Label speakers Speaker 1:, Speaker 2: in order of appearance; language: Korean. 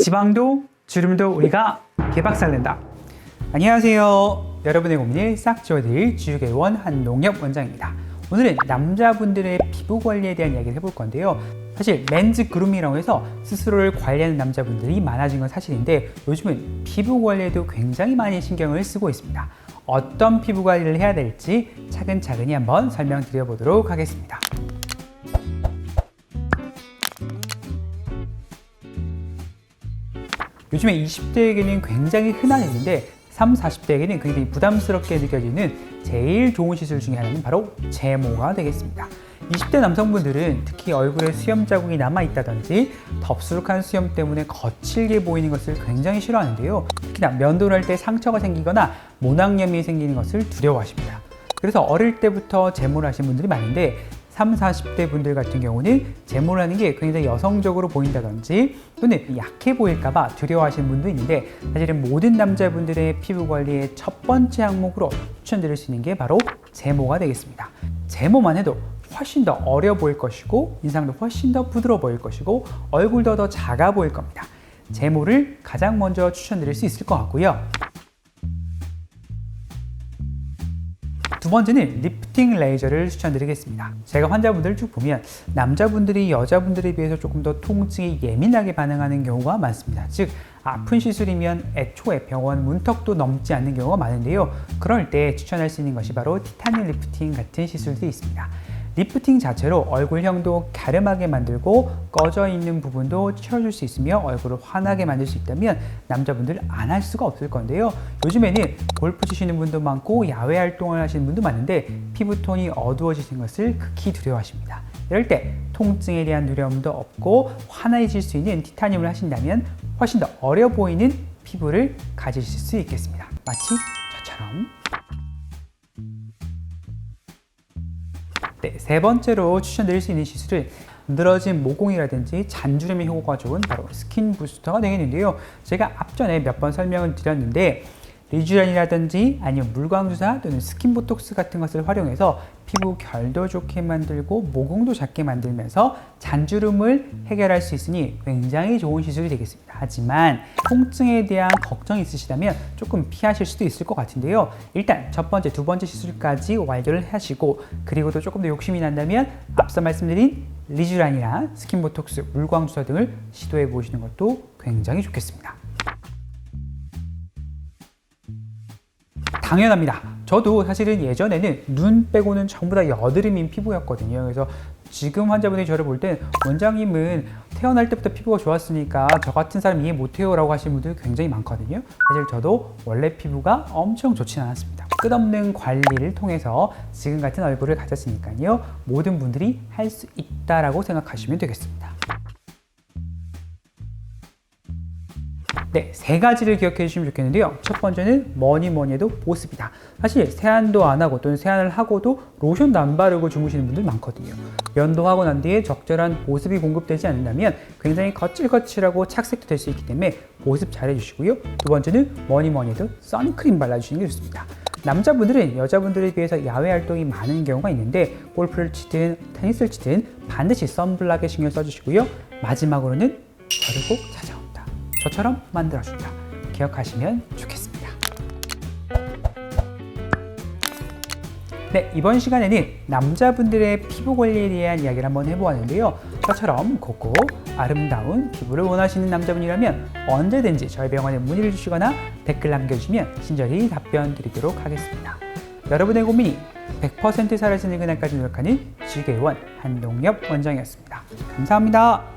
Speaker 1: 지방도 주름도 우리가 개박살낸다. 안녕하세요. 여러분의 고민을 싹 지워드릴 지우개원 한동엽 원장입니다. 오늘은 남자분들의 피부 관리에 대한 이야기를 해볼 건데요. 사실 맨즈 그루밍이라고 해서 스스로를 관리하는 남자분들이 많아진 건 사실인데 요즘은 피부 관리에도 굉장히 많이 신경을 쓰고 있습니다. 어떤 피부 관리를 해야 될지 차근차근히 한번 설명드려 보도록 하겠습니다. 요즘에 20대에게는 굉장히 흔한 일인데 30, 40대에게는 굉장히 부담스럽게 느껴지는 제일 좋은 시술 중에 하나는 바로 제모가 되겠습니다. 20대 남성분들은 특히 얼굴에 수염 자국이 남아있다든지 덥수룩한 수염 때문에 거칠게 보이는 것을 굉장히 싫어하는데요. 특히나 면도를 할 때 상처가 생기거나 모낭염이 생기는 것을 두려워하십니다. 그래서 어릴 때부터 제모를 하신 분들이 많은데 30, 40대 분들 같은 경우는 제모를 하는 게 굉장히 여성적으로 보인다든지 또는 약해 보일까봐 두려워하시는 분도 있는데 사실은 모든 남자분들의 피부 관리의 첫 번째 항목으로 추천드릴 수 있는 게 바로 제모가 되겠습니다. 제모만 해도 훨씬 더 어려 보일 것이고 인상도 훨씬 더 부드러워 보일 것이고 얼굴도 더 작아 보일 겁니다. 제모를 가장 먼저 추천드릴 수 있을 것 같고요. 두 번째는 리프팅 레이저를 추천드리겠습니다. 제가 환자분들을 쭉 보면 남자분들이 여자분들에 비해서 조금 더 통증에 예민하게 반응하는 경우가 많습니다. 즉 아픈 시술이면 애초에 병원 문턱도 넘지 않는 경우가 많은데요. 그럴 때 추천할 수 있는 것이 바로 티타늄 리프팅 같은 시술들이 있습니다. 리프팅 자체로 얼굴형도 갸름하게 만들고 꺼져 있는 부분도 채워줄 수 있으며 얼굴을 환하게 만들 수 있다면 남자분들 안 할 수가 없을 건데요. 요즘에는 골프 치시는 분도 많고 야외 활동을 하시는 분도 많은데 피부톤이 어두워지는 것을 극히 두려워하십니다. 이럴 때 통증에 대한 두려움도 없고 환해질 수 있는 티타늄을 하신다면 훨씬 더 어려 보이는 피부를 가지실 수 있겠습니다. 마치 저처럼. 네, 세 번째로 추천드릴 수 있는 시술은 늘어진 모공이라든지 잔주름에 효과가 좋은 바로 스킨 부스터가 되겠는데요. 제가 앞전에 몇 번 설명을 드렸는데 리쥬란이라든지 아니면 물광주사 또는 스킨보톡스 같은 것을 활용해서 피부 결도 좋게 만들고 모공도 작게 만들면서 잔주름을 해결할 수 있으니 굉장히 좋은 시술이 되겠습니다. 하지만 통증에 대한 걱정이 있으시다면 조금 피하실 수도 있을 것 같은데요. 일단 첫 번째, 두 번째 시술까지 완료를 하시고 그리고 또 조금 더 욕심이 난다면 앞서 말씀드린 리쥬란이나 스킨보톡스, 물광주사 등을 시도해 보시는 것도 굉장히 좋겠습니다. 당연합니다. 저도 사실은 예전에는 눈 빼고는 전부 다 여드름인 피부였거든요. 그래서 지금 환자분이 저를 볼 땐 원장님은 태어날 때부터 피부가 좋았으니까 저 같은 사람 이해 못해요 라고 하시는 분들 굉장히 많거든요. 사실 저도 원래 피부가 엄청 좋지는 않았습니다. 끝없는 관리를 통해서 지금 같은 얼굴을 가졌으니까요. 모든 분들이 할 수 있다라고 생각하시면 되겠습니다. 네, 세 가지를 기억해 주시면 좋겠는데요. 첫 번째는 뭐니 해도 보습이다. 사실 세안도 안 하고 또는 세안을 하고도 로션도 안 바르고 주무시는 분들 많거든요. 면도하고 난 뒤에 적절한 보습이 공급되지 않는다면 굉장히 거칠거칠하고 착색도 될 수 있기 때문에 보습 잘 해주시고요. 두 번째는 뭐니 해도 선크림 발라주시는 게 좋습니다. 남자분들은 여자분들에 비해서 야외 활동이 많은 경우가 있는데 골프를 치든 테니스를 치든 반드시 선블락에 신경 써주시고요. 마지막으로는 저를 꼭 찾아옵니다. 저처럼 만들어준다. 기억하시면 좋겠습니다. 네, 이번 시간에는 남자분들의 피부 관리에 대한 이야기를 한번 해보았는데요. 저처럼 곱고 아름다운 피부를 원하시는 남자분이라면 언제든지 저희 병원에 문의를 주시거나 댓글 남겨주시면 친절히 답변 드리도록 하겠습니다. 여러분의 고민이 100% 사라지는 그날까지 노력하는 지우개원 한동엽 원장이었습니다. 감사합니다.